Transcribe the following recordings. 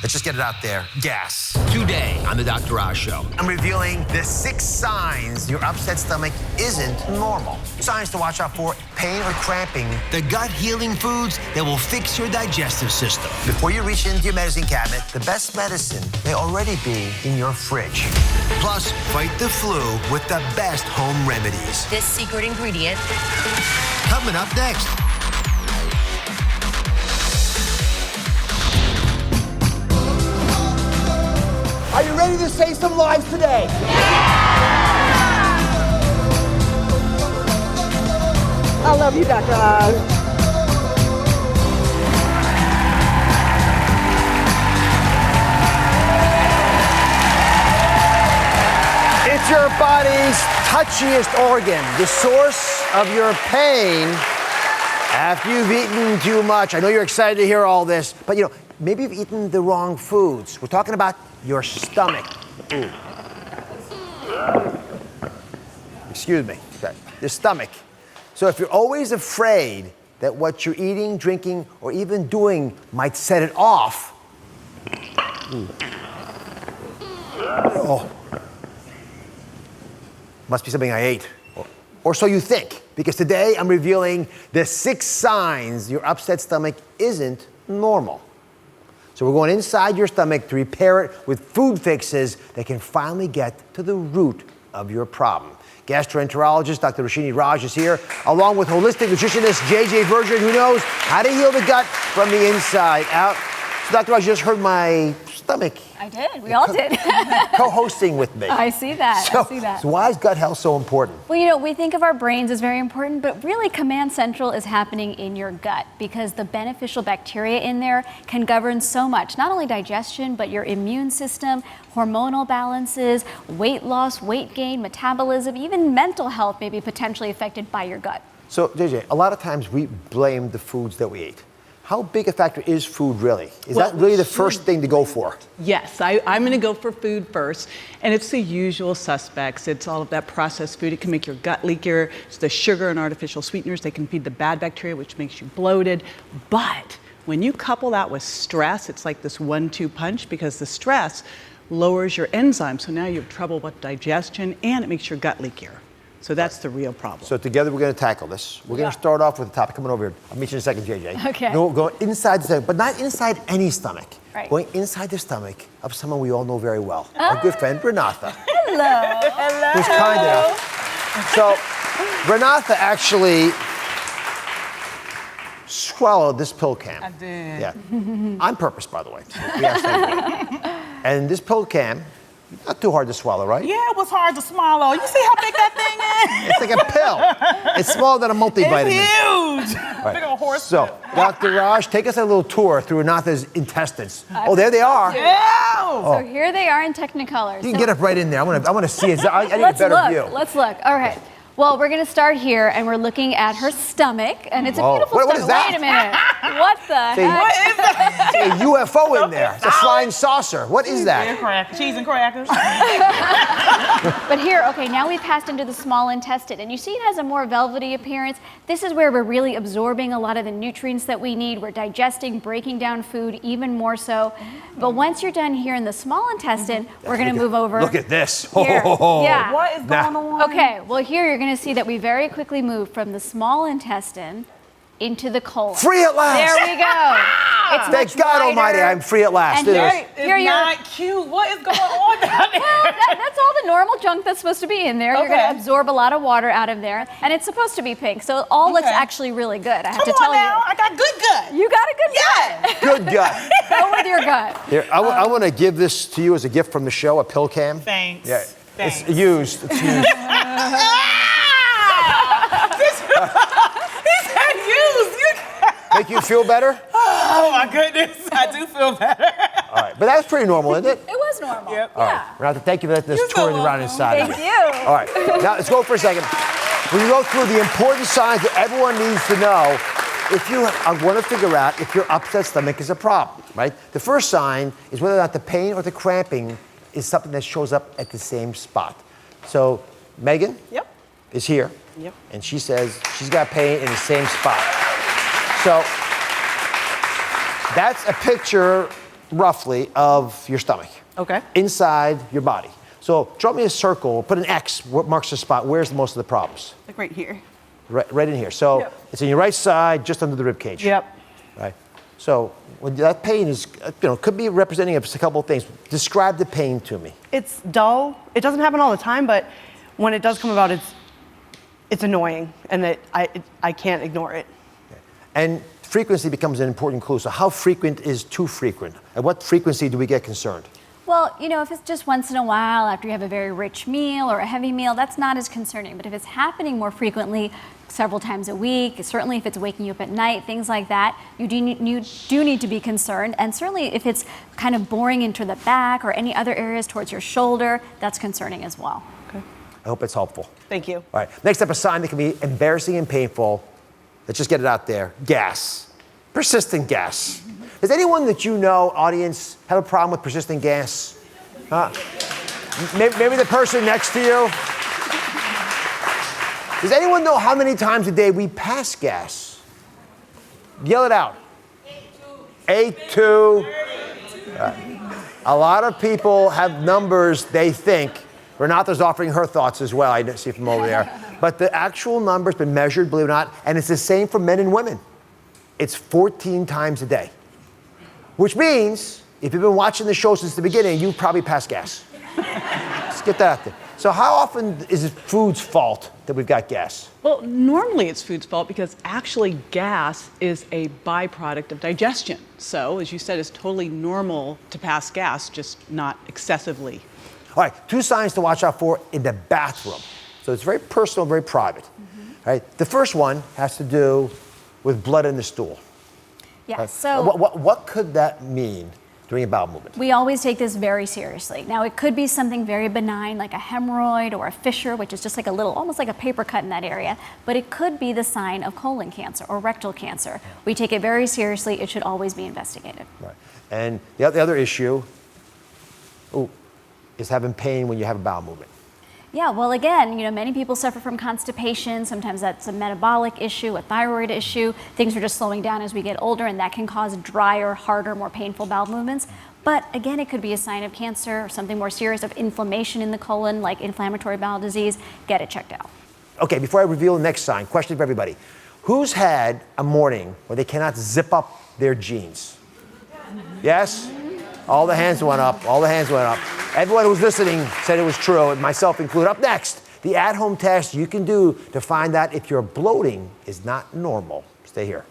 Let's just get it out there. Gas. Today on the Dr. Oz Show. I'm revealing the 6 signs your upset stomach isn't normal. Signs to watch out for: pain or cramping. The gut-healing foods that will fix your digestive system. Before you reach into your medicine cabinet, the best medicine may already be in your fridge. Plus, fight the flu with the best home remedies. This secret ingredient. Coming up next. Are you ready to save some lives today? I love you, Dr. Oz. It's your body's touchiest organ, the source of your pain after you've eaten too much. I know you're excited to hear all this, but maybe you've eaten the wrong foods. We're talking about your stomach. Ooh. Excuse me. Okay. Your stomach. So if you're always afraid that what you're eating, drinking, or even doing might set it off, must be something I ate. Or so you think, because today I'm revealing the 6 signs your upset stomach isn't normal. So we're going inside your stomach to repair it with food fixes that can finally get to the root of your problem. Gastroenterologist Dr. Roshini Raj is here, along with holistic nutritionist JJ Virgin, who knows how to heal the gut from the inside out. So Dr. Raj, you just heard my stomach. I did. We all did. Co-hosting with me. I see that. So why is gut health so important? Well, we think of our brains as very important, but really Command Central is happening in your gut because the beneficial bacteria in there can govern so much, not only digestion, but your immune system, hormonal balances, weight loss, weight gain, metabolism, even mental health may be potentially affected by your gut. So, JJ, a lot of times we blame the foods that we eat. How big a factor is food really? Is that really the first thing to go for? Yes, I'm going to go for food first. And it's the usual suspects. It's all of that processed food. It can make your gut leakier. It's the sugar and artificial sweeteners. They can feed the bad bacteria, which makes you bloated. But when you couple that with stress, it's like this 1-2 punch, because the stress lowers your enzymes. So now you have trouble with digestion and it makes your gut leakier. So that's the real problem. So together we're going to tackle this. We're going to start off with the topic. Coming over here. I'll meet you in a second, JJ. Okay. No, go inside the stomach, but not inside any stomach. Right. Going inside the stomach of someone we all know very well. Our good friend, Renata. Hello. Hello. Who's kind enough. So, Renata actually swallowed this pill can. I did. Yeah. On purpose, by the way. We asked her. And this pill can, not too hard to swallow, right? Yeah, it was hard to swallow. You see how big that thing is? It's like a pill. It's smaller than a multivitamin. It's huge. Right. Big old horse. So, Dr. Raj, take us a little tour through Renata's intestines. Oh, there they are. Yeah. So here they are in Technicolor. You can get up right in there. I want to see it. I need a better view. Let's look. All right. Well, we're going to start here, and we're looking at her stomach, and it's a beautiful What stomach. is that? Wait a minute. What the heck? What is that? It's a UFO in there. It's a flying saucer. What is that? Cheese and crackers. But here, okay, now we've passed into the small intestine, and you see it has a more velvety appearance. This is where we're really absorbing a lot of the nutrients that we need. We're digesting, breaking down food even more so. But once you're done here in the small intestine, we're going to move over. Look at this. Here. Yeah. What is going on? Okay, well here you're going to see that we very quickly move from the small intestine into the colon. Free at last. There we go. It's Thank much God wider. Almighty, I'm free at last. And It's you're not cute. What is going on down there? well, that's all the normal junk that's supposed to be in there. You're going Okay. to absorb a lot of water out of there, and it's supposed to be pink. So it all looks Okay. actually really good. I have Come to tell on now. you. I got good gut. You got a good Yes. Good gut. Go with your gut. Here, I want to give this to you as a gift from the show, a pill cam. Thanks. Yeah. Thanks. It's used. It's used. He said used. Make you feel better? Oh my goodness. I do feel better. All right. But that's pretty normal, isn't it? It was normal. Yep. All right. Renata, thank you for letting us You're tour so around welcome. inside. Thank you. All right. Now, let's go for a second. When you go through the important signs that everyone needs to know, if you want to figure out if your upset stomach is a problem, right? The first sign is whether or not the pain or the cramping is something that shows up at the same spot. So, Megan is here. Yep. And she says she's got pain in the same spot. So, that's a picture roughly, of your stomach. Okay. Inside your body. So draw me a circle, put an X, what marks the spot, where's most of the problems? Like right here. Right in here. So Yep. it's in your right side, just under the rib cage. Yep. Right. So when that pain is, could be representing a couple of things. Describe the pain to me. It's dull. It doesn't happen all the time, but when it does come about, it's annoying, and I can't ignore it. And frequency becomes an important clue. So how frequent is too frequent? At what frequency do we get concerned? Well, if it's just once in a while after you have a very rich meal or a heavy meal, that's not as concerning. But if it's happening more frequently, several times a week, certainly if it's waking you up at night, things like that, you do need to be concerned. And certainly if it's kind of boring into the back or any other areas towards your shoulder, that's concerning as well. Okay. I hope it's helpful. Thank you. All right. Next up, a sign that can be embarrassing and painful. Let's just get it out there. Gas. Persistent gas. Does anyone that you know, audience, have a problem with persistent gas? Maybe the person next to you? Does anyone know how many times a day we pass gas? Yell it out. 8-2. A lot of people have numbers they think. Renata's offering her thoughts as well. I didn't see from over there. But the actual number's been measured, believe it or not, and it's the same for men and women. It's 14 times a day. Which means, if you've been watching the show since the beginning, you've probably passed gas. Let's get that out there. So how often is it food's fault that we've got gas? Well, normally it's food's fault because actually gas is a byproduct of digestion. So, as you said, it's totally normal to pass gas, just not excessively. All right, 2 signs to watch out for in the bathroom. So it's very personal, very private. All right, the first one has to do with blood in the stool. Yeah, so What could that mean during a bowel movement? we always take this very seriously. Now, it could be something very benign like a hemorrhoid or a fissure, which is just like a little, almost like a paper cut in that area, but it could be the sign of colon cancer or rectal cancer. We take it very seriously. It should always be investigated. Right. And the other issue is having pain when you have a bowel movement. Yeah, well, again, many people suffer from constipation. Sometimes that's a metabolic issue, a thyroid issue. Things are just slowing down as we get older, and that can cause drier, harder, more painful bowel movements. But again, it could be a sign of cancer or something more serious of inflammation in the colon, like inflammatory bowel disease. Get it checked out. Okay, before I reveal the next sign, question for everybody. Who's had a morning where they cannot zip up their jeans? Yes? All the hands went up. All the hands went up. Everyone who's listening said it was true, and myself included. Up next, the at-home test you can do to find out if your bloating is not normal. Stay here.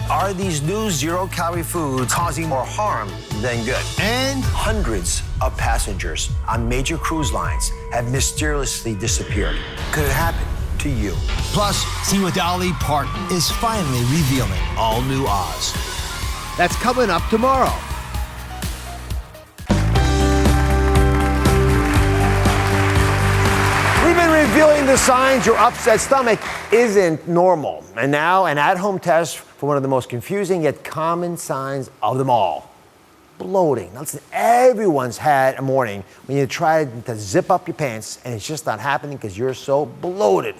Are these new zero-calorie foods causing more harm than good? And hundreds of passengers on major cruise lines have mysteriously disappeared. Could it happen to you? Plus, see what Dolly Parton is finally revealing all new Oz. That's coming up tomorrow. We've been revealing the signs your upset stomach isn't normal. And now an at-home test for one of the most confusing yet common signs of them all. Bloating. Now listen, everyone's had a morning when you try to zip up your pants and it's just not happening because you're so bloated.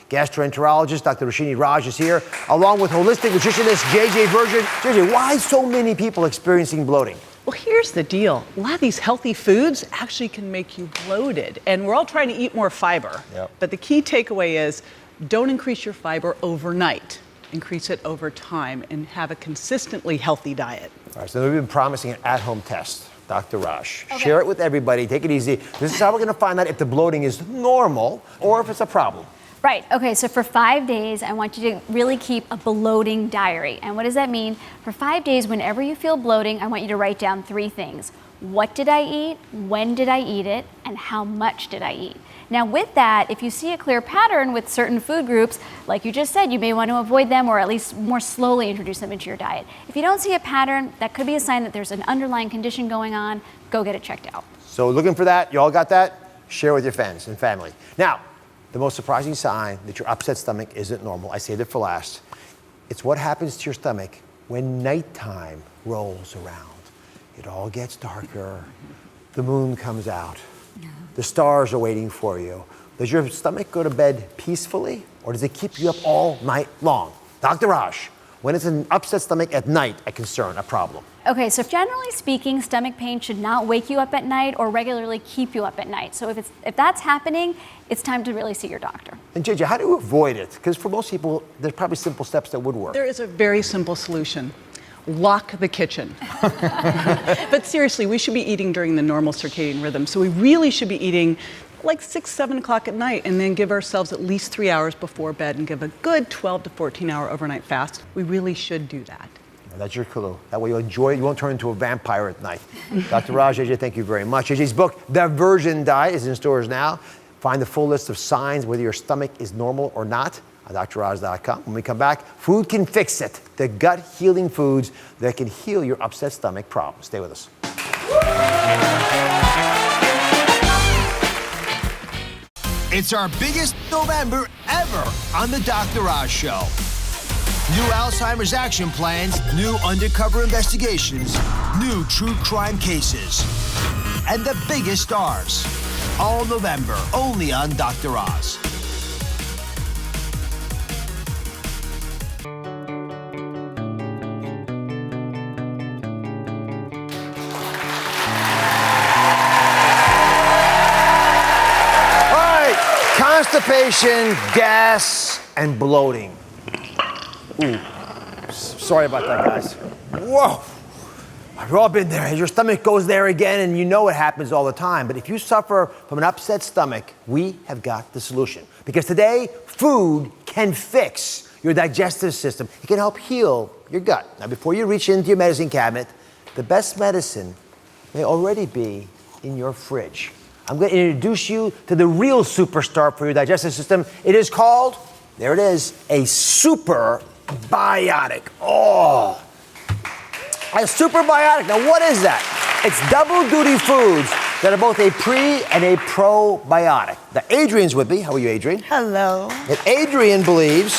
Gastroenterologist Dr. Roshini Raj is here, along with holistic nutritionist JJ Virgin. JJ, why so many people experiencing bloating? Well, here's the deal. A lot of these healthy foods actually can make you bloated, and we're all trying to eat more fiber. Yep. But the key takeaway is don't increase your fiber overnight. Increase it over time and have a consistently healthy diet. All right, so we've been promising an at-home test. Dr. Raj, share it with everybody. Take it easy. This is how we're going to find out if the bloating is normal or if it's a problem. Right, okay, so for 5 days, I want you to really keep a bloating diary. And what does that mean? For 5 days, whenever you feel bloating, I want you to write down 3 things. What did I eat? When did I eat it? And how much did I eat? Now with that, if you see a clear pattern with certain food groups, like you just said, you may want to avoid them or at least more slowly introduce them into your diet. If you don't see a pattern, that could be a sign that there's an underlying condition going on. Go get it checked out. So looking for that, you all got that? Share with your friends and family. Now, the most surprising sign that your upset stomach isn't normal, I saved it for last, it's what happens to your stomach when nighttime rolls around. It all gets darker, the moon comes out, the stars are waiting for you. Does your stomach go to bed peacefully, or does it keep you up all night long? Dr. Raj, When it's an upset stomach at night, a concern, a problem? Okay, so generally speaking, stomach pain should not wake you up at night or regularly keep you up at night. So if that's happening, it's time to really see your doctor. And JJ, how do you avoid it? Because for most people, there's probably simple steps that would work. There is a very simple solution. Lock the kitchen. But seriously, we should be eating during the normal circadian rhythm. So we really should be eating like 6, 7 o'clock at night, and then give ourselves at least 3 hours before bed and give a good 12 to 14 hour overnight fast. We really should do that. That's your clue. That way you'll enjoy it. You won't turn into a vampire at night. Dr. Raj, JJ, thank you very much. JJ's book, The Virgin Diet, is in stores now. Find the full list of signs whether your stomach is normal or not on drraj.com. When we come back, food can fix it. The gut healing foods that can heal your upset stomach problem. Stay with us. It's our biggest November ever on the Dr. Raj Show. New Alzheimer's action plans, new undercover investigations, new true crime cases, and the biggest stars. All November, only on Dr. Oz. Constipation, gas, and bloating. Ooh, sorry about that, guys. Whoa, we've all been there. Your stomach goes there again, and you know it happens all the time. But if you suffer from an upset stomach, we have got the solution. Because today, food can fix your digestive system. It can help heal your gut. Now, before you reach into your medicine cabinet, the best medicine may already be in your fridge. I'm going to introduce you to the real superstar for your digestive system. It is called, there it is, a superbiotic. Oh, a superbiotic. Now, what is that? It's double-duty foods that are both a pre and a probiotic. Now, Adrian's with me. How are you, Adrian? Hello. And Adrian believes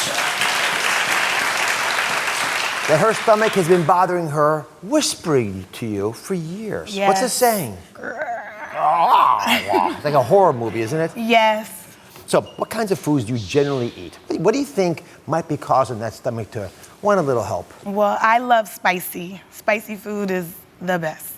that her stomach has been bothering her, whispering to you for years. Yes. What's it saying? It's like a horror movie, isn't it? Yes. So, what kinds of foods do you generally eat? What do you think might be causing that stomach to want a little help? Well, I love spicy. Spicy food is the best.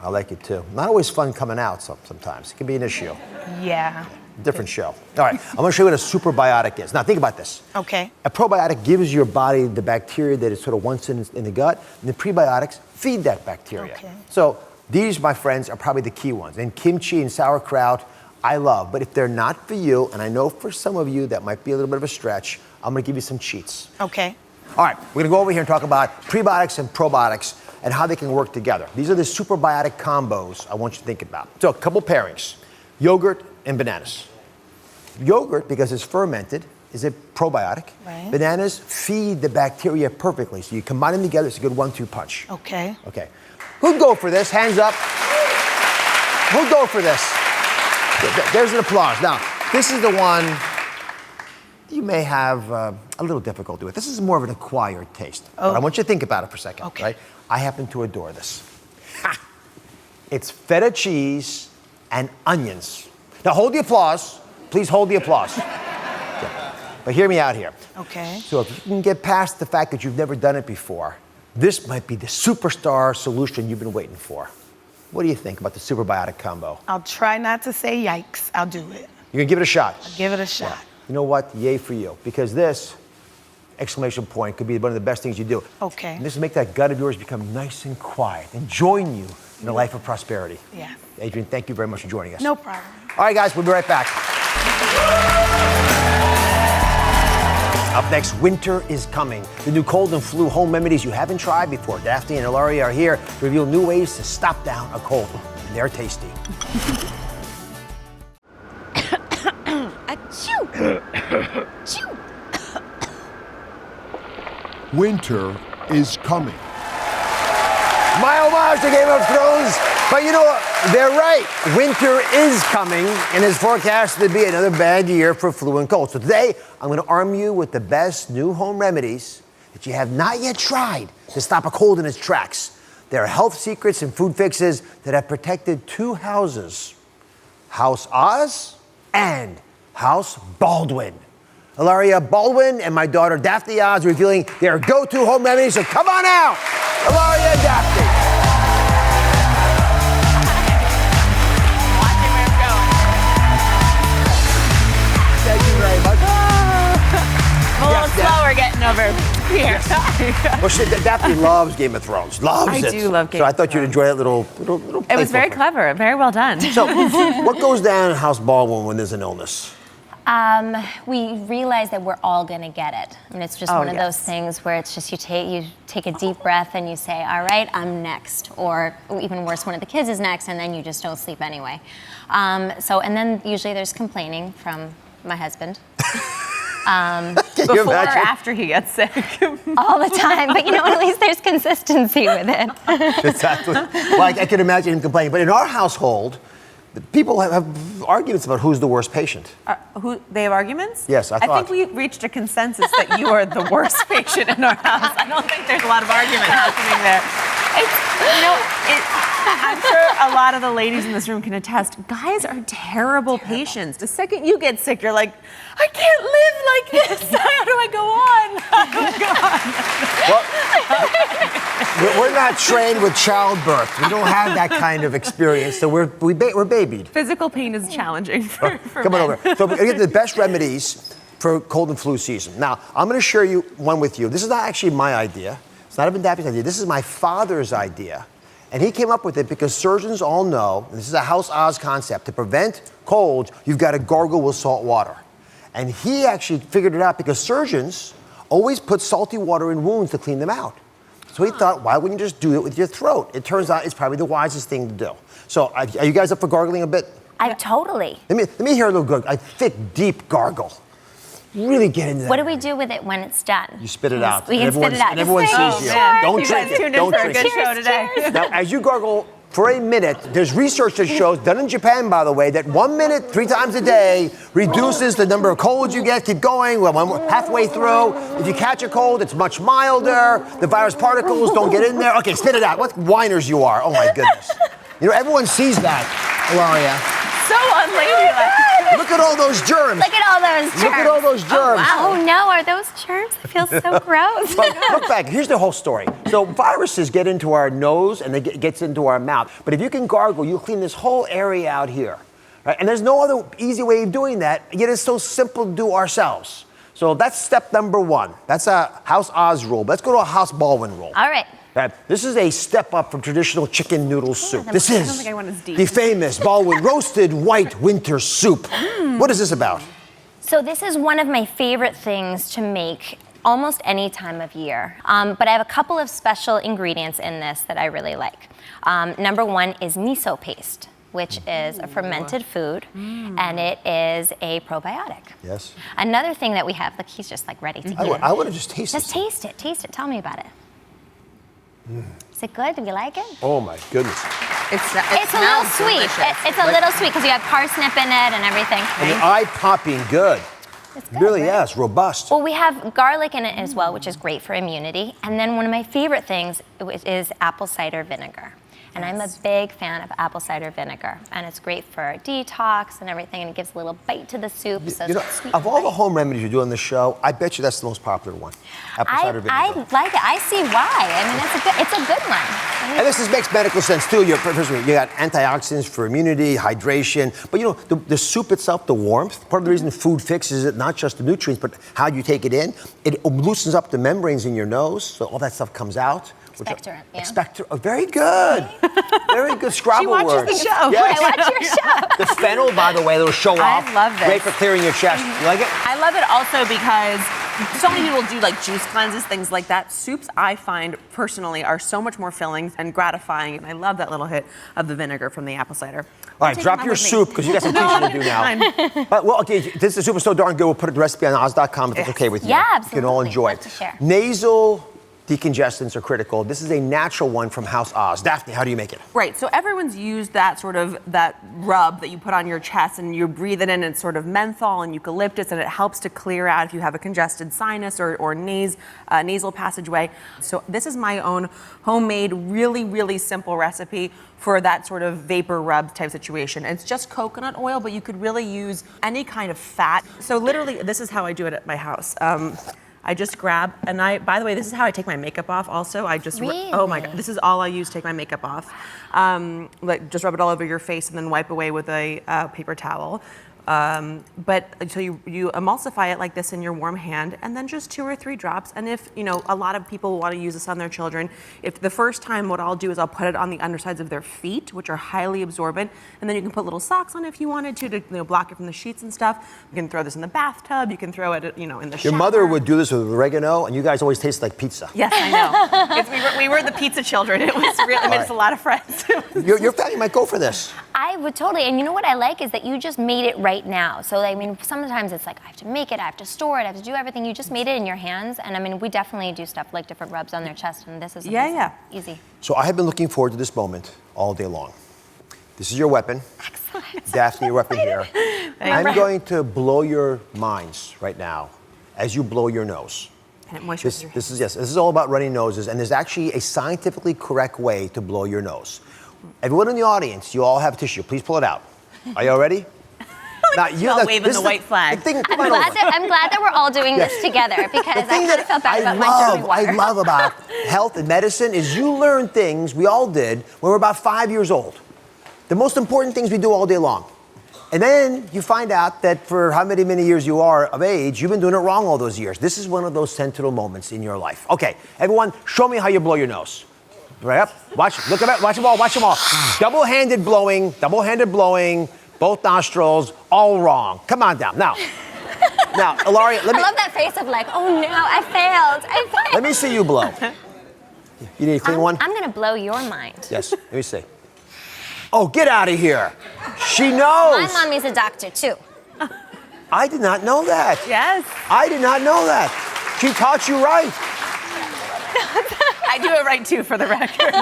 I like it too. Not always fun coming out sometimes. It can be an issue. Yeah. Different show. All right, I'm going to show you what a superbiotic is. Now, think about this. Okay. A probiotic gives your body the bacteria that it sort of wants in the gut, and the prebiotics feed that bacteria. Okay. So, these, my friends, are probably the key ones. And kimchi and sauerkraut, I love. But if they're not for you, and I know for some of you that might be a little bit of a stretch, I'm going to give you some cheats. Okay. All right, we're going to go over here and talk about prebiotics and probiotics and how they can work together. These are the superbiotic combos I want you to think about. So, a couple pairings. Yogurt and bananas. Yogurt, because it's fermented, is a probiotic. Right. Bananas feed the bacteria perfectly. So you combine them together, it's a good 1-2 punch. Okay. Okay. Who'd go for this? Hands up. Who'd go for this? There's an applause. Now, this is the one you may have a little difficulty with. This is more of an acquired taste. Oh. But I want you to think about it for a second, Okay. right? I happen to adore this. Ha! It's feta cheese and onions. Now, hold the applause. Please hold the applause. Okay. But hear me out here. Okay. So if you can get past the fact that you've never done it before, this might be the superstar solution you've been waiting for. What do you think about the superbiotic combo? I'll try not to say yikes. I'll do it. You're gonna give it a shot. Give it a shot. You know what? Yay for you. Because this, exclamation point, could be one of the best things you do. Okay. And this will make that gut of yours become nice and quiet and join you in a life of prosperity. Yeah. Adrian, thank you very much for joining us. No problem. All right, guys, we'll be right back. Up next, winter is coming. The new cold and flu home remedies you haven't tried before. Daphne and Hilaria are here to reveal new ways to stop down a cold. And they're tasty. Achoo! Achoo! Winter is coming. My homage to Game of Thrones. But you know what? They're right. Winter is coming and is forecasted to be another bad year for flu and cold. So today, I'm going to arm you with the best new home remedies that you have not yet tried to stop a cold in its tracks. There are health secrets and food fixes that have protected 2 houses, House Oz and House Baldwin. Hilaria, Baldwin, and my daughter Daphne Oz revealing their go-to home remedies. So come on out, Hilaria and Daphne. Watching where I'm going. Thank you very much. I'm a little slower getting over here. Well, Daphne loves Game of Thrones. Loves it. I do love Game So I of thought you'd Thrones. enjoy that little It was very playful thing. clever, very well done. So, what goes down in House Baldwin when there's an illness? We realize that we're all going to get it. I mean, it's just one of those yes. things where it's just you take a deep breath and you say, all right, I'm next. Or even worse, one of the kids is next, and then you just don't sleep anyway. And then usually there's complaining from my husband. Before or after he gets sick. All the time, but at least there's consistency with it. Exactly. Well, I can imagine him complaining. But in our household, people have arguments about who's the worst patient. They have arguments? Yes, I I thought. think we reached a consensus that you are the worst patient in our house. I don't think there's a lot of argument happening there. I'm sure a lot of the ladies in this room can attest. Guys are terrible patients. The second you get sick, you're like, I can't live like this. How do I go on? We're not trained with childbirth. We don't have that kind of experience, so we're babied. Physical pain is challenging for Come on men. over. So we're going to get the best remedies for cold and flu season. Now, I'm going to share one with you. This is not actually my idea. It's not even Daphne's idea. This is my father's idea. And he came up with it because surgeons all know, and this is a House Oz concept, to prevent colds, you've got to gargle with salt water. And he actually figured it out because surgeons always put salty water in wounds to clean them out. So he thought, why wouldn't you just do it with your throat? It turns out it's probably the wisest thing to do. So are you guys up for gargling a bit? Totally. Let me hear a little a thick, deep gargle. Really get into that. What do we do with it when it's done? You spit it out. We can spit it out. And everyone Just sees say, you. "Oh, Don't You drink guys it. tuned in Don't for a drink good it. show today. Now, as you gargle for a minute, there's research that shows, done in Japan, by the way, that 1 minute, 3 times a day, reduces the number of colds you get. Keep going. We're halfway through. If you catch a cold, it's much milder. The virus particles don't get in there. Okay, spit it out. What whiners you are. Oh, my goodness. Everyone sees that, Hilaria. So unladylike. Look at all those germs. Look at all those germs. Look at all those germs. Oh no, are those germs? I feel so gross. Look back. Here's the whole story. So viruses get into our nose and it gets into our mouth. But if you can gargle, you clean this whole area out here. Right? And there's no other easy way of doing that. Yet it's so simple to do ourselves. So that's step number 1. That's a House Oz rule. Let's go to a House Baldwin rule. All right. This is a step up from traditional chicken noodle soup. This I don't is think I want as deep. the famous Baldwin roasted white winter soup. What is this about? So this is one of my favorite things to make almost any time of year. But I have a couple of special ingredients in this that I really like. Number 1 is miso paste, which is a fermented food, and it is a probiotic. Yes. Another thing that we have, look, he's just like ready to eat. I want to just taste Just this. taste it. Tell me about it. Is it good? Do you like it? Oh my goodness. It's a little sweet. It's a little sweet because you have parsnip in it and everything. And the eye-popping good. It's good, Really, right? yes, robust. Well, we have garlic in it as well, which is great for immunity. And then one of my favorite things is apple cider vinegar. And I'm a big fan of apple cider vinegar. And it's great for detox and everything, and it gives a little bite to the soup. So it's sweet. Of all the home remedies you do on the show, I bet you that's the most popular one. Apple cider vinegar. I like it. I see why. I mean, it's a good one. And this makes medical sense too. First of all, you got antioxidants for immunity, hydration. But the soup itself, the warmth, part of the reason food fixes it, not just the nutrients, but how you take it in. It loosens up the membranes in your nose, so all that stuff comes out. Expectorant, yeah. Expectorant. Oh, very good. Very good Scrabble words. She watches the show. Yes. I watch your show. The fennel, by the way, that'll show off. I love this. Great for clearing your chest. You like it? I love it also because so many people do like juice cleanses, things like that. Soups, I find personally, are so much more filling and gratifying. And I love that little hit of the vinegar from the apple cider. All right, drop your soup because you got some teaching to do now. This soup is so darn good. We'll put the recipe on Oz.com if it's okay with you. Yeah, absolutely. You can all enjoy Love it. to share. Nasal decongestants are critical. This is a natural one from House Oz. Daphne, how do you make it? Right, so everyone's used that sort of, that rub that you put on your chest and you breathe it in, and it's sort of menthol and eucalyptus, and it helps to clear out if you have a congested sinus or nasal passageway. So this is my own homemade, really, really simple recipe for that sort of vapor rub type situation. It's just coconut oil, but you could really use any kind of fat. So literally, this is how I do it at my house. I just grab, and by the way, this is how I take my makeup off also. I just, Really? oh my God, this is all I use to take my makeup off. Like just rub it all over your face and then wipe away with a paper towel. But so you emulsify it like this in your warm hand, and then just 2 or 3 drops. And if, you know, a lot of people want to use this on their children, if the first time, what I'll do is I'll put it on the undersides of their feet, which are highly absorbent, and then you can put little socks on if you wanted to block it from the sheets and stuff. You can throw this in the bathtub, you can throw it, you know, in the shower. Your mother would do this with oregano, and you guys always taste like pizza. Yes, I know. we were the pizza children. It was really, it made us a lot of friends. Your family might go for this. I would totally, and you know what I like is that you just made it right now. So I mean, sometimes it's like, I have to make it, I have to store it, I have to do everything. You just made it in your hands. And I mean, we definitely do stuff like different rubs on their chest, and this is easy. So I have been looking forward to this moment all day long. This is your weapon. Excellent. Daphne, your weapon here. I'm going to blow your minds right now as you blow your nose. And it moisturizes your This is all about running noses, and there's actually a scientifically correct way to blow your nose. Everyone in the audience, you all have tissue. Please pull it out. Are you all ready? Now, waving the white flag. I'm glad that we're all doing this together, because I kind of felt bad about my dirty water. I love about health and medicine is you learn things we all did when we were about 5 years old. The most important things we do all day long. And then you find out that for how many years you are of age, you've been doing it wrong all those years. This is one of those sentinel moments in your life. Okay, everyone, show me how you blow your nose. Right up, watch, look at it, watch them all. Double-handed blowing, both nostrils, all wrong. Come on down, now, Hilaria, I love that face of like, oh no, I failed. Let me see you blow. You need a clean one? I'm gonna blow your mind. Yes, let me see. Oh, get out of here. She knows. My mommy's a doctor too. I did not know that. Yes. I did not know that. She taught you right. I do it right too, for the record.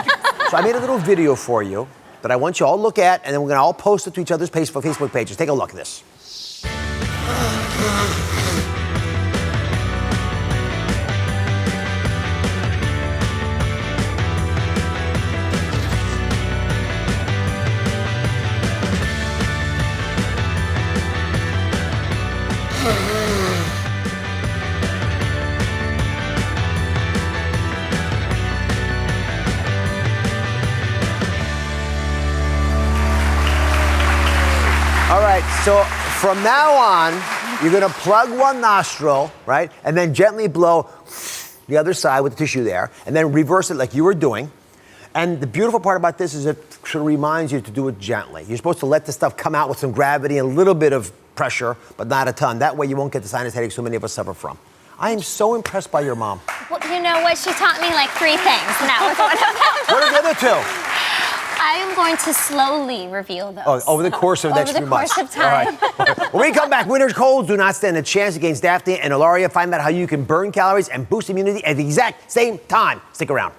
So I made a little video for you that I want you all to look at, and then we're gonna all post it to each other's Facebook pages. Take a look at this. All right, so from now on, you're gonna plug one nostril, right? And then gently blow the other side with the tissue there, and then reverse it like you were doing. And the beautiful part about this is it sort of reminds you to do it gently. You're supposed to let the stuff come out with some gravity and a little bit of pressure, but not a ton. That way you won't get the sinus headache so many of us suffer from. I am so impressed by your mom. Well, you know what? She taught me like 3 things, and that was one of them. What are the other 2? I am going to slowly reveal those. Oh, over the course of the next few months. Over the course of time. All right. When we come back, winter's colds do not stand a chance against Daphne and Hilaria. Find out how you can burn calories and boost immunity at the exact same time. Stick around.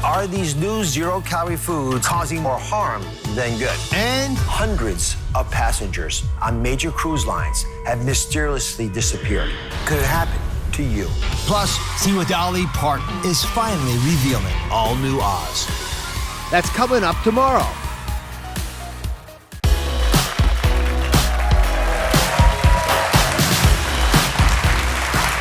Are these new zero-calorie foods causing more harm than good? And hundreds of passengers on major cruise lines have mysteriously disappeared. Could it happen to you? Plus, see what Dolly Parton is finally revealing all new Oz. That's coming up tomorrow.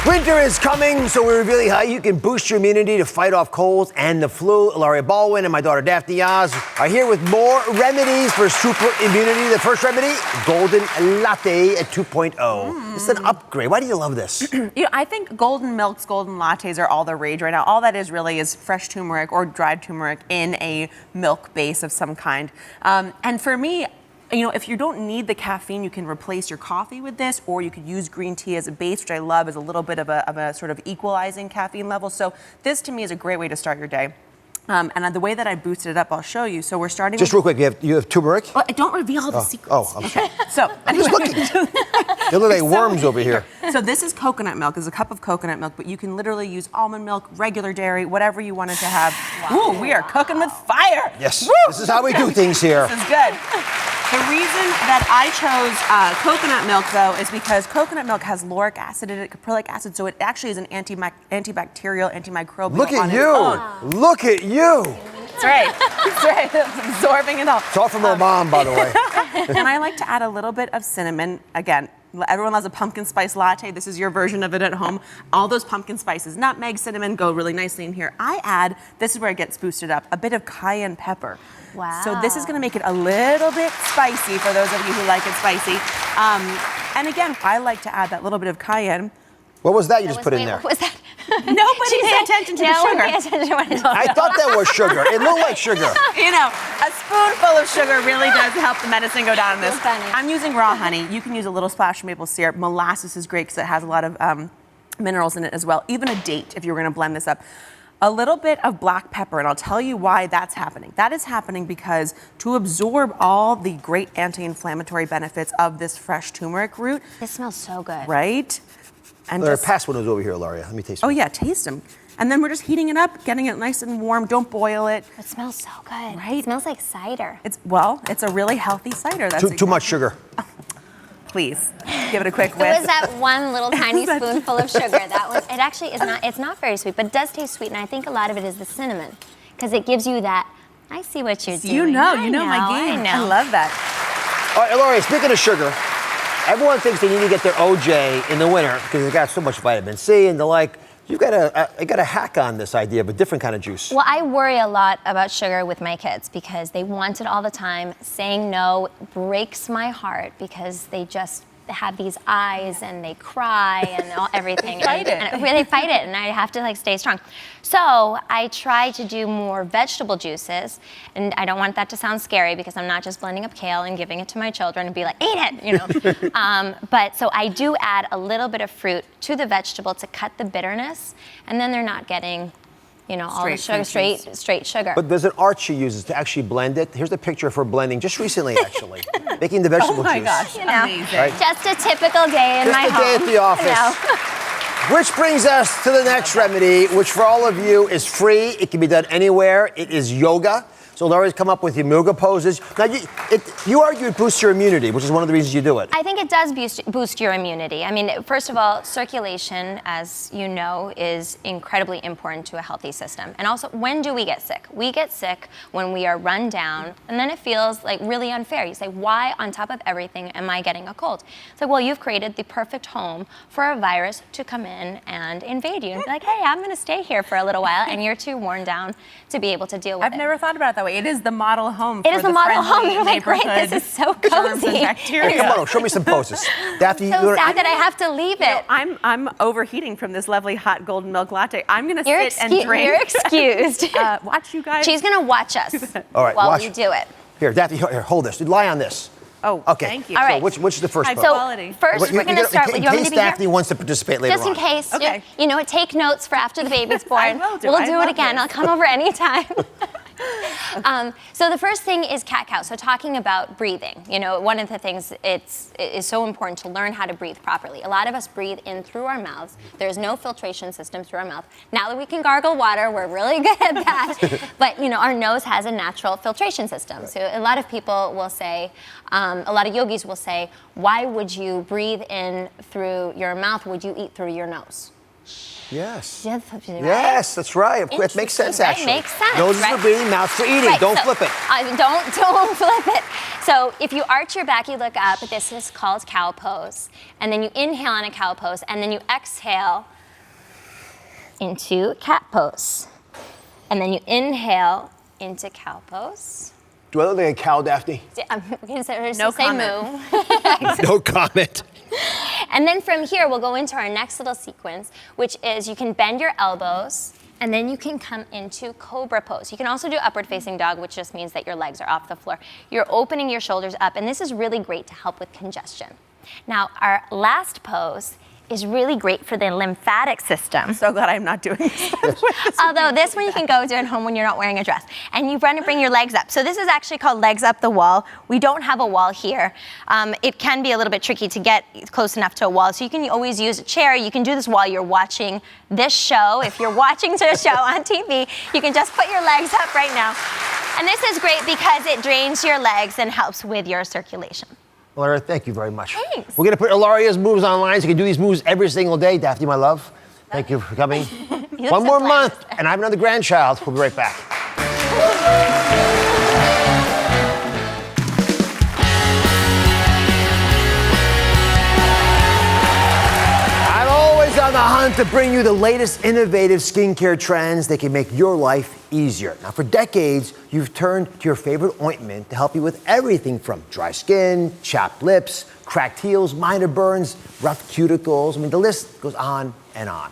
Winter is coming, so we're revealing how you can boost your immunity to fight off colds and the flu. Hilaria Baldwin and my daughter Daphne Oz are here with more remedies for super immunity. The first remedy, Golden Latte at 2.0. It's an upgrade. Why do you love this? I think golden milks, golden lattes are all the rage right now. All that is really is fresh turmeric or dried turmeric in a milk base of some kind. And for me, if you don't need the caffeine, you can replace your coffee with this, or you could use green tea as a base, which I love as a little bit of a sort of equalizing caffeine level. So this to me is a great way to start your day. And the way that I boosted it up, I'll show you. So we're starting Just with... real quick, you have turmeric? Well, don't reveal the secrets. Oh, I'm sorry. So, I'm just looking. They look like worms over here. So this is coconut milk. This is a cup of coconut milk, but you can literally use almond milk, regular dairy, whatever you wanted to have. Wow. Ooh, we are cooking with fire. Yes, Woo! this is how we do things here. This is good. The reason that I chose coconut milk, though, is because coconut milk has lauric acid in it, caprylic acid, so it actually is an antibacterial, antimicrobial. Look at on you. its own. Look at you. That's right. That's right. It's absorbing it all. It's all from her mom, by the way. And I like to add a little bit of cinnamon. Again, everyone loves a pumpkin spice latte. This is your version of it at home. All those pumpkin spices, nutmeg, cinnamon, go really nicely in here. I add, this is where it gets boosted up, a bit of cayenne pepper. Wow. So this is going to make it a little bit spicy for those of you who like it spicy. And again, I like to add that little bit of cayenne. What was that you just put in there? What was that? Nobody pay attention to the sugar. Pay attention to what it's I thought that was sugar. It looked like sugar. You know, a spoonful of sugar really does help the medicine go down in this. So funny. I'm using raw honey. You can use a little splash of maple syrup. Molasses is great because it has a lot of minerals in it as well. Even a date, if you were going to blend this up. A little bit of black pepper, and I'll tell you why that's happening. That is happening because to absorb all the great anti-inflammatory benefits of this fresh turmeric root. This smells so good. Right? And There are past windows over here, Hilaria. Let me taste oh them. yeah, taste them. And then we're just heating it up, getting it nice and warm. Don't boil it. It smells so good. Right? It smells like cider. It's a really healthy cider. That's Too much sugar. Please give it a quick It whisk. was that one little tiny spoonful of sugar. That one, it actually is not, it's not very sweet, but it does taste sweet, and I think a lot of it is the cinnamon, because it gives you that, I see what you're doing. You know my game. I love that. All right, Hilaria, speaking of sugar, everyone thinks they need to get their OJ in the winter because they've got so much vitamin C and the like. You've got a hack on this idea of a different kind of juice. Well, I worry a lot about sugar with my kids because they want it all the time. Saying no breaks my heart because they just have these eyes and they cry and everything. They fight it. And they fight it, and I have to stay strong. So I try to do more vegetable juices, and I don't want that to sound scary because I'm not just blending up kale and giving it to my children and be like, eat it, But so I do add a little bit of fruit to the vegetable to cut the bitterness, and then they're not getting all the sugar, straight sugar. But there's an art she uses to actually blend it. Here's a picture of her blending just recently, actually, making the vegetable juice. Oh my gosh, amazing. Right? Just a typical day in my home. Just a day at the office. Which brings us to the next remedy, which for all of you is free. It can be done anywhere. It is yoga. So Laura's come up with yoga poses. Now, you argue it boosts your immunity, which is one of the reasons you do it. I think it does boost your immunity. I mean, first of all, circulation, as you know, is incredibly important to a healthy system. And also, when do we get sick? We get sick when we are run down, and then it feels like really unfair. You say, why on top of everything am I getting a cold? It's like, well, you've created the perfect home for a virus to come in and invade you and be like, hey, I'm going to stay here for a little while, and you're too worn down to be able to deal with it. I've never thought about it that way. It is the model home. It is the model home. They're like, great, this is so cozy. Hey, come on, show me some poses. Daphne, so sad that I have to leave it. I'm overheating from this lovely hot golden milk latte. I'm going to sit and drink. You're excused. Watch you guys. She's going to watch us All right, while we do it. Here, Daphne, here, hold this. Lie on this. Oh, okay. Thank you. All right. So which is the first pose? quality. First, we're going to start with, you want me to be Daphne here? wants to participate later Just in case. Okay. Take notes for after the baby's born. We'll do it again. I'll come over anytime. So the first thing is cat-cow. So talking about breathing, one of the things it is so important to learn how to breathe properly. A lot of us breathe in through our mouths. There's no filtration system through our mouth. Now that we can gargle water, we're really good at that. But our nose has a natural filtration system. So a lot of people will say, a lot of yogis will say, why would you breathe in through your mouth? Would you eat through your nose? Yes. Right? Yes, that's right. It makes sense, actually. It makes sense. Nose is for breathing, mouth for eating. Right, Don't so, flip it. Don't flip it. So if you arch your back, you look up. This is called cow pose. And then you inhale in a cow pose, and then you exhale into cat pose. And then you inhale into cow pose. Do I look like a cow, Daphne? No comment. Moo. No comment. And then from here, we'll go into our next little sequence, which is you can bend your elbows, and then you can come into cobra pose. You can also do upward facing dog, which just means that your legs are off the floor. You're opening your shoulders up, and this is really great to help with congestion. Now, our last pose is really great for the lymphatic system. So glad I'm not doing this. Although this one you can go do at home when you're not wearing a dress. And you run and bring your legs up. So this is actually called legs up the wall. We don't have a wall here. It can be a little bit tricky to get close enough to a wall. So you can always use a chair. You can do this while you're watching this show. If you're watching a show on TV, you can just put your legs up right now. And this is great because it drains your legs and helps with your circulation. Hilaria, thank you very much. Thanks. We're going to put Hilaria's moves online so you can do these moves every single day. Daphne, my love, thank you for coming. One more month, and I have another grandchild. We'll be right back. I'm always on the hunt to bring you the latest innovative skincare trends that can make your life easier. Now, for decades, you've turned to your favorite ointment to help you with everything from dry skin, chapped lips, cracked heels, minor burns, rough cuticles. I mean, the list goes on and on.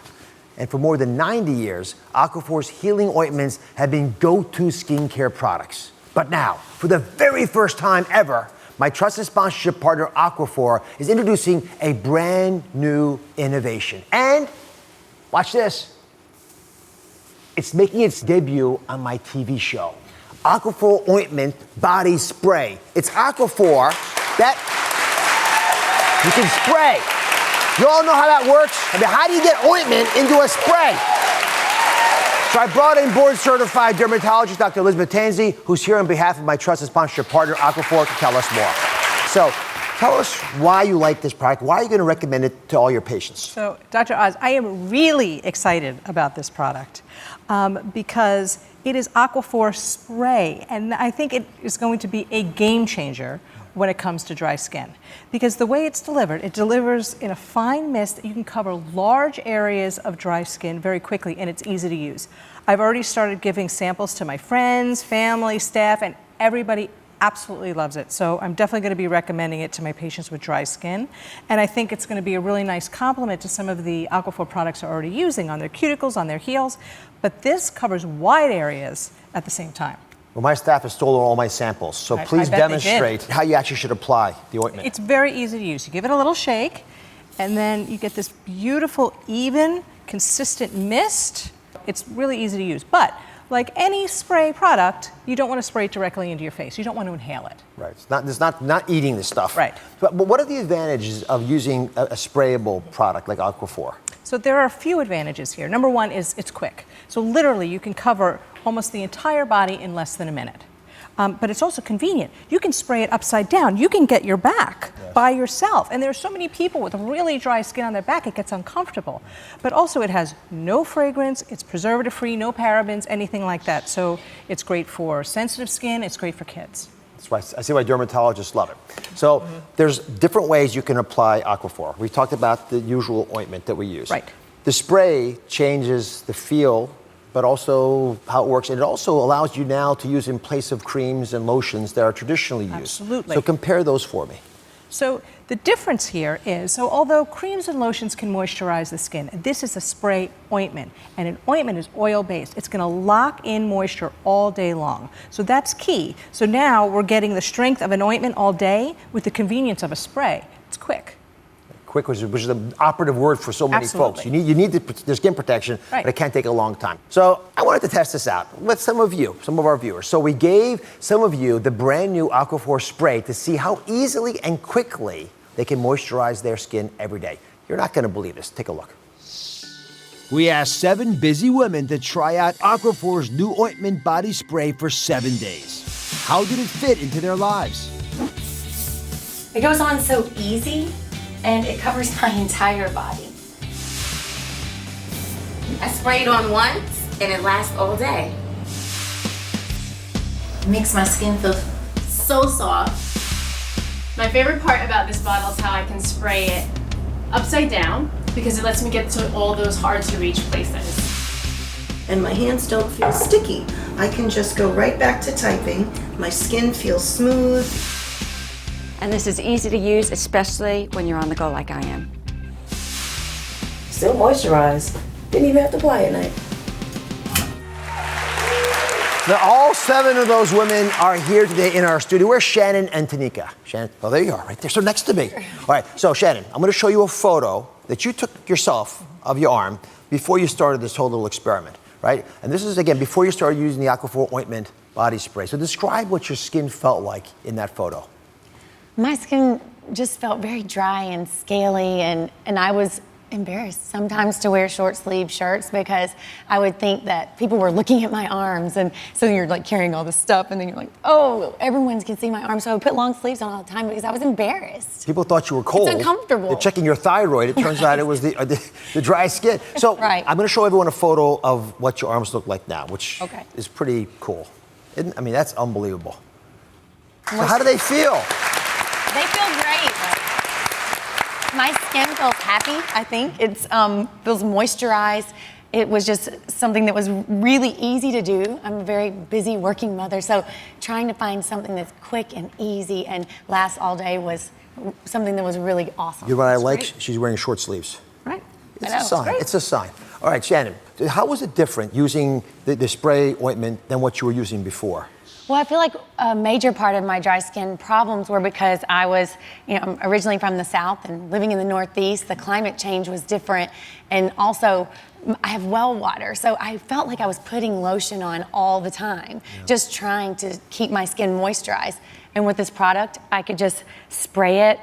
And for more than 90 years, Aquaphor's healing ointments have been go-to skincare products. But now, for the very first time ever, my trusted sponsorship partner, Aquaphor, is introducing a brand new innovation. And, watch this. It's making its debut on my TV show. Aquaphor Ointment Body Spray. It's Aquaphor that you can spray. You all know how that works? I mean, how do you get ointment into a spray? So I brought in board-certified dermatologist Dr. Elizabeth Tansey, who's here on behalf of my trusted sponsorship partner, Aquaphor, to tell us more. So, tell us why you like this product. Why are you going to recommend it to all your patients? So, Dr. Oz, I am really excited about this product because it is Aquaphor spray, and I think it is going to be a game changer when it comes to dry skin. Because the way it's delivered, it delivers in a fine mist that you can cover large areas of dry skin very quickly, and it's easy to use. I've already started giving samples to my friends, family, staff, and everybody absolutely loves it. So I'm definitely going to be recommending it to my patients with dry skin. And I think it's going to be a really nice complement to some of the Aquaphor products they're already using on their cuticles, on their heels. But this covers wide areas at the same time. Well, my staff has stolen all my samples, so please demonstrate how you actually should apply the ointment. It's very easy to use. You give it a little shake, and then you get this beautiful, even, consistent mist. It's really easy to use. But like any spray product, you don't want to spray it directly into your face. You don't want to inhale it. Right. It's not eating this stuff. Right. But what are the advantages of using a sprayable product like Aquaphor? So there are a few advantages here. Number one is it's quick. So literally you can cover almost the entire body in less than a minute. But it's also convenient. You can spray it upside down. You can get your back by yourself. And there are so many people with really dry skin on their back, it gets uncomfortable. But also it has no fragrance, it's preservative-free, no parabens, anything like that. So it's great for sensitive skin, it's great for kids. That's why I see why dermatologists love it. So there's different ways you can apply Aquaphor. We talked about the usual ointment that we use. Right. The spray changes the feel, but also how it works. And it also allows you now to use in place of creams and lotions that are traditionally used. Absolutely. So compare those for me. So the difference here is, so although creams and lotions can moisturize the skin, this is a spray ointment. And an ointment is oil-based. It's going to lock in moisture all day long. So that's key. So now we're getting the strength of an ointment all day with the convenience of a spray. It's quick. Quick, which is the operative word for so many folks. You need the skin protection, but it can't take a long time. So I wanted to test this out with some of our viewers. So we gave some of you the brand new Aquaphor spray to see how easily and quickly they can moisturize their skin every day. You're not going to believe this. Take a look. We asked 7 busy women to try out Aquaphor's new ointment body spray for 7 days. How did it fit into their lives? It goes on so easy, and it covers my entire body. I spray it on once, and it lasts all day. It makes my skin feel so soft. My favorite part about this bottle is how I can spray it upside down because it lets me get to all those hard to reach places. And my hands don't feel sticky. I can just go right back to typing. My skin feels smooth. And this is easy to use, especially when you're on the go like I am. Still moisturized. Didn't even have to apply at night. Now, all 7 of those women are here today in our studio. Where's Shannon and Tanika? Shannon, oh, there you are, right there. So next to me. All right, so Shannon, I'm going to show you a photo that you took yourself of your arm before you started this whole little experiment, right? And this is, again, before you started using the Aquaphor ointment body spray. So describe what your skin felt like in that photo. My skin just felt very dry and scaly, and I was embarrassed sometimes to wear short sleeve shirts because I would think that people were looking at my arms, and so you're like carrying all this stuff and then you're like, oh, everyone can see my arms. So I would put long sleeves on all the time because I was embarrassed. People thought you were cold. It's uncomfortable. They're checking your thyroid. It turns out it was the dry skin. So right. I'm going to show everyone a photo of what your arms look like now, which is pretty cool. I mean, that's unbelievable. So how do they feel? They feel great. My skin feels happy, I think. It feels moisturized. It was just something that was really easy to do. I'm a very busy working mother, so trying to find something that's quick and easy and lasts all day was something that was really awesome. You know what I like? She's wearing short sleeves. Right. It's a sign. It's a sign. All right, Shannon, how was it different using the spray ointment than what you were using before? Well, I feel like a major part of my dry skin problems were because I was, I'm originally from the South and living in the Northeast. The climate change was different, and also I have well water, so I felt like I was putting lotion on all the time, just trying to keep my skin moisturized. And with this product, I could just spray it,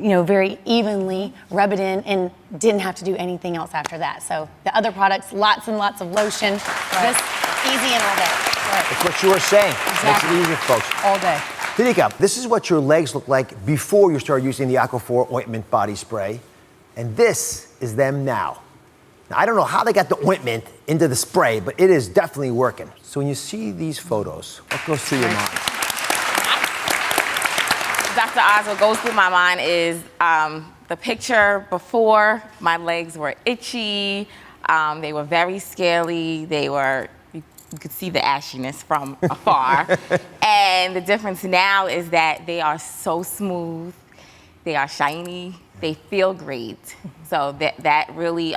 very evenly, rub it in, and didn't have to do anything else after that. So the other products, lots and lots of lotion, this easy and all day. That's what you were saying. Exactly. Makes it easier, folks. All day. Tanika, this is what your legs look like before you started using the Aquaphor ointment body spray, and this is them now. Now, I don't know how they got the ointment into the spray, but it is definitely working. So when you see these photos, what goes through your mind? Dr. Oz, what goes through my mind is the picture before. My legs were itchy. They were very scaly. You could see the ashiness from afar. And the difference now is that they are so smooth. They are shiny. They feel great. So that really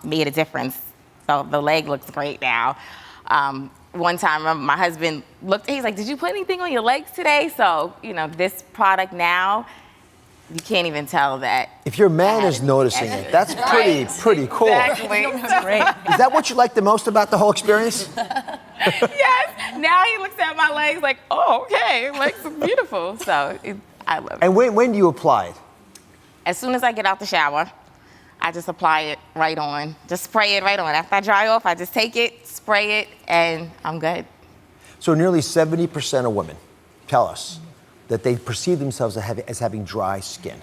made a difference. So the leg looks great now. One time, my husband looked, he's like, did you put anything on your legs today? So, this product now, you can't even tell that. If your man is noticing it, that's pretty cool. Exactly. Great. Is that what you like the most about the whole experience? Yes. Now he looks at my legs like, oh, okay, legs are beautiful. So I love it. And when do you apply it? As soon as I get out the shower, I just apply it right on. Just spray it right on. After I dry off, I just take it, spray it, and I'm good. So nearly 70% of women tell us that they perceive themselves as having dry skin.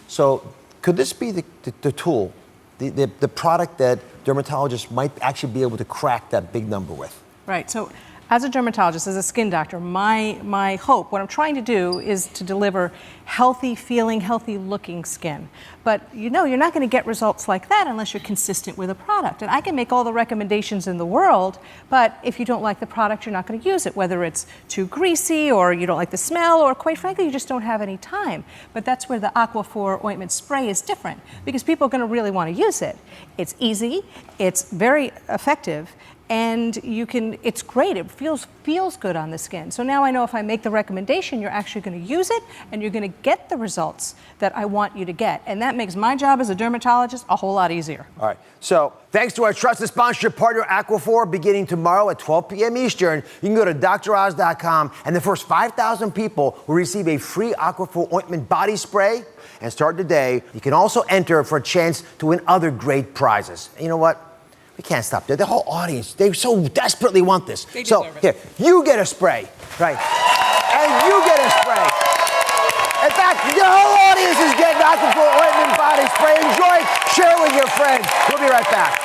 So could this be the tool, the product that dermatologists might actually be able to crack that big number with? Right. So as a dermatologist, as a skin doctor, my hope, what I'm trying to do is to deliver healthy feeling, healthy looking skin. But you're not going to get results like that unless you're consistent with a product. And I can make all the recommendations in the world, but if you don't like the product, you're not going to use it, whether it's too greasy or you don't like the smell or quite frankly, you just don't have any time. But that's where the Aquaphor ointment spray is different because people are going to really want to use it. It's easy, it's very effective, and it's great. It feels good on the skin. So now I know if I make the recommendation, you're actually going to use it and you're going to get the results that I want you to get. And that makes my job as a dermatologist a whole lot easier. All right. So thanks to our trusted sponsorship partner, Aquaphor, beginning tomorrow at 12 p.m. Eastern, you can go to DrOz.com and the first 5,000 people will receive a free Aquaphor ointment body spray. And start today. You can also enter for a chance to win other great prizes. And you know what? We can't stop there. The whole audience, they so desperately want this. So here, you get a spray, right? And you get a spray. In fact, the whole audience is getting Aquaphor ointment body spray. Enjoy, share it with your friends. We'll be right back.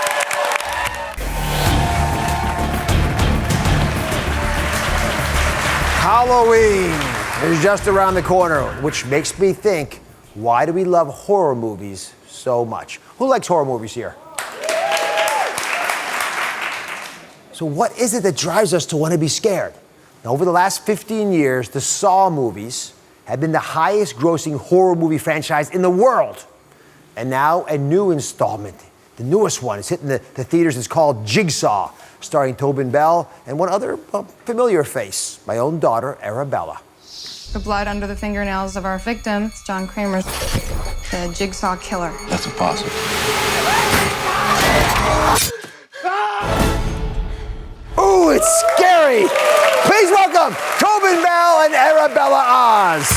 Halloween is just around the corner, which makes me think, why do we love horror movies so much? Who likes horror movies here? So what is it that drives us to want to be scared? Now, over the last 15 years, the Saw movies have been the highest grossing horror movie franchise in the world. And now a new installment, the newest one, is hitting the theaters. It's called Jigsaw, starring Tobin Bell and one other familiar face, my own daughter, Arabella. The blood under the fingernails of our victim, John Kramer's. the Jigsaw Killer. That's impossible. Ooh, it's scary. Please welcome Tobin Bell and Arabella Oz.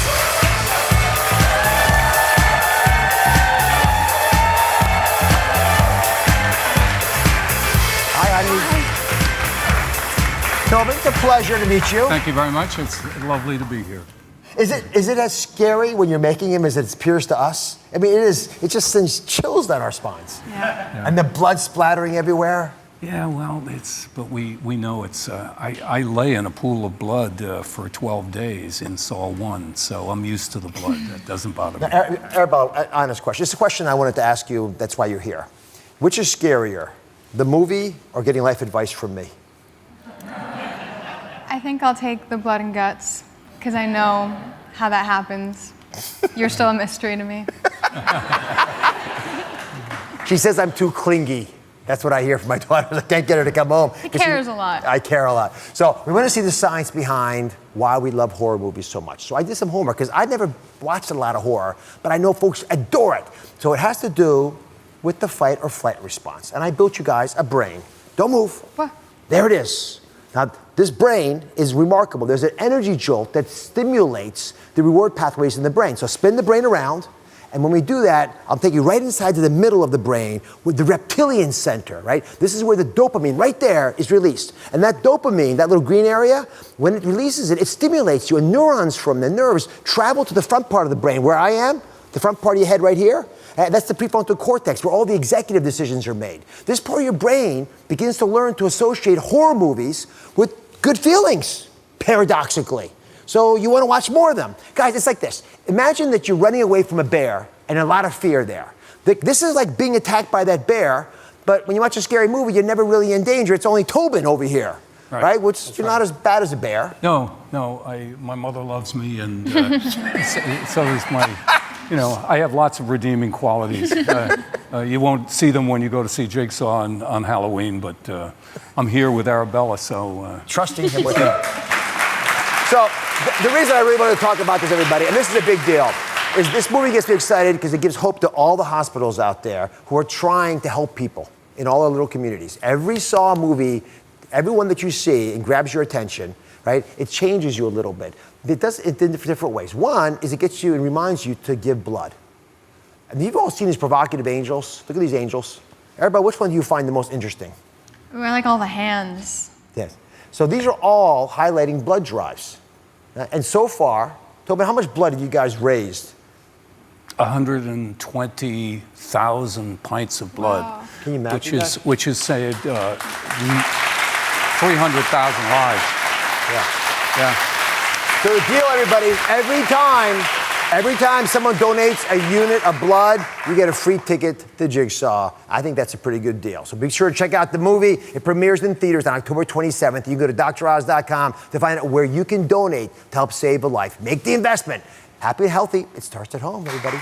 Hi, honey. Tobin, it's a pleasure to meet you. Thank you very much. It's lovely to be here. Is it as scary when you're making him as it appears to us? I mean, it is. It just sends chills down our spines. Yeah. And the blood splattering everywhere. Yeah, well, but we know it's, I lay in a pool of blood for 12 days in Saw 1, so I'm used to the blood. That doesn't bother me. Arabella, honest question. It's a question I wanted to ask you, that's why you're here. Which is scarier, the movie or getting life advice from me? I think I'll take the blood and guts, because I know how that happens. You're still a mystery to me. She says I'm too clingy. That's what I hear from my daughter. I can't get her to come home. He cares a lot. I care a lot. So we want to see the science behind why we love horror movies so much. So I did some homework, because I've never watched a lot of horror, but I know folks adore it. So it has to do with the fight or flight response. And I built you guys a brain. Don't move. What? There it is. Now, this brain is remarkable. There's an energy jolt that stimulates the reward pathways in the brain. So spin the brain around, and when we do that, I'll take you right inside to the middle of the brain with the reptilian center, right? This is where the dopamine, right there, is released. And that dopamine, that little green area, when it releases it, it stimulates you, and neurons from the nerves travel to the front part of the brain, where I am, the front part of your head right here. That's the prefrontal cortex, where all the executive decisions are made. This part of your brain begins to learn to associate horror movies with good feelings, paradoxically. So you want to watch more of them. Guys, it's like this. Imagine that you're running away from a bear and a lot of fear there. This is like being attacked by that bear, but when you watch a scary movie, you're never really in danger. It's only Tobin over here, right? Which you're not as bad as a bear. No, my mother loves me, and so is my, I have lots of redeeming qualities. You won't see them when you go to see Jigsaw on Halloween, but I'm here with Arabella, so... Trusting him with it. So, the reason I really want to talk about this, everybody, and this is a big deal, is this movie gets me excited because it gives hope to all the hospitals out there who are trying to help people in all our little communities. Every Saw movie, every one that you see and grabs your attention, right, it changes you a little bit. It does it in different ways. One is it gets you and reminds you to give blood. And you've all seen these provocative angels. Look at these angels. Everybody, which one do you find the most interesting? I like all the hands. Yes. So these are all highlighting blood drives. And so far, Tobin, how much blood have you guys raised? 120,000 pints of blood. Wow. Can you imagine which is saved 300,000 lives. Yeah. So the deal, everybody, every time someone donates a unit of blood, you get a free ticket to Jigsaw. I think that's a pretty good deal. So be sure to check out the movie. It premieres in theaters on October 27th. You can go to droz.com to find out where you can donate to help save a life. Make the investment. Happy and healthy. It starts at home, everybody.